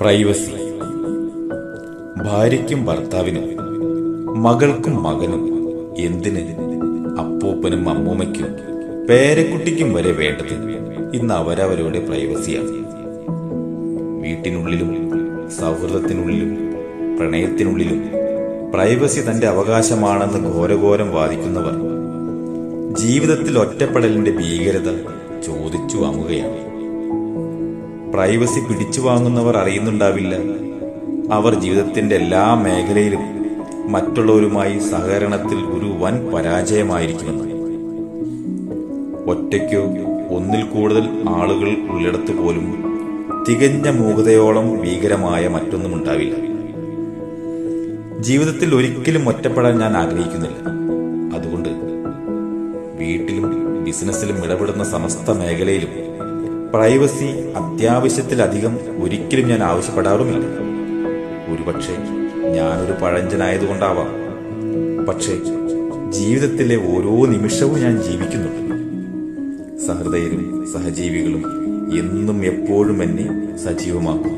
Privacy. ഭാര്യയ്ക്കും ഭർത്താവിനും, മകൾക്കും മകനും, എന്തിന് അപ്പൂപ്പനും അമ്മൂമ്മയ്ക്കും പേരക്കുട്ടിക്കും വരെ വേണ്ടത് ഇന്ന് അവരവരുടെ പ്രൈവസിയാണ്. വീട്ടിനുള്ളിലും സൗഹൃദത്തിനുള്ളിലും പ്രണയത്തിനുള്ളിലും പ്രൈവസി തന്റെ അവകാശമാണെന്ന് ഘോരഘോരം വാദിക്കുന്നവർ ജീവിതത്തിൽ ഒറ്റപ്പെടലിന്റെ ഭീകരത ചോദിച്ചു വാങ്ങുകയാണ്. പ്രൈവസി പിടിച്ചു വാങ്ങുന്നവർ അറിയുന്നുണ്ടാവില്ല, അവർ ജീവിതത്തിന്റെ എല്ലാ മേഖലയിലും മറ്റുള്ളവരുമായി സഹകരണത്തിൽ ഒരു വൻ പരാജയമായിരിക്കുമെന്ന്. ഒറ്റയ്ക്കോ ഒന്നിൽ കൂടുതൽ ആളുകൾ ഉള്ളിടത്ത് പോലും തികഞ്ഞ മൂകതയോളം ഭീകരമായ മറ്റൊന്നും ഉണ്ടാവില്ല. ജീവിതത്തിൽ ഒരിക്കലും ഒറ്റപ്പെടാൻ ഞാൻ ആഗ്രഹിക്കുന്നില്ല. അതുകൊണ്ട് വീട്ടിലും ബിസിനസ്സിലും ഇടപെടുന്ന സമസ്ത മേഖലയിലും പ്രൈവസി അത്യാവശ്യത്തിലധികം ഒരിക്കലും ഞാൻ ആവശ്യപ്പെടാറുമില്ല. ഒരുപക്ഷെ ഞാനൊരു പഴഞ്ചനായതുകൊണ്ടാവാം, പക്ഷേ ജീവിതത്തിലെ ഓരോ നിമിഷവും ഞാൻ ജീവിക്കുന്നുണ്ട്. സഹൃദയരും സഹജീവികളും എന്നും എപ്പോഴും എന്നെ സജീവമാക്കും.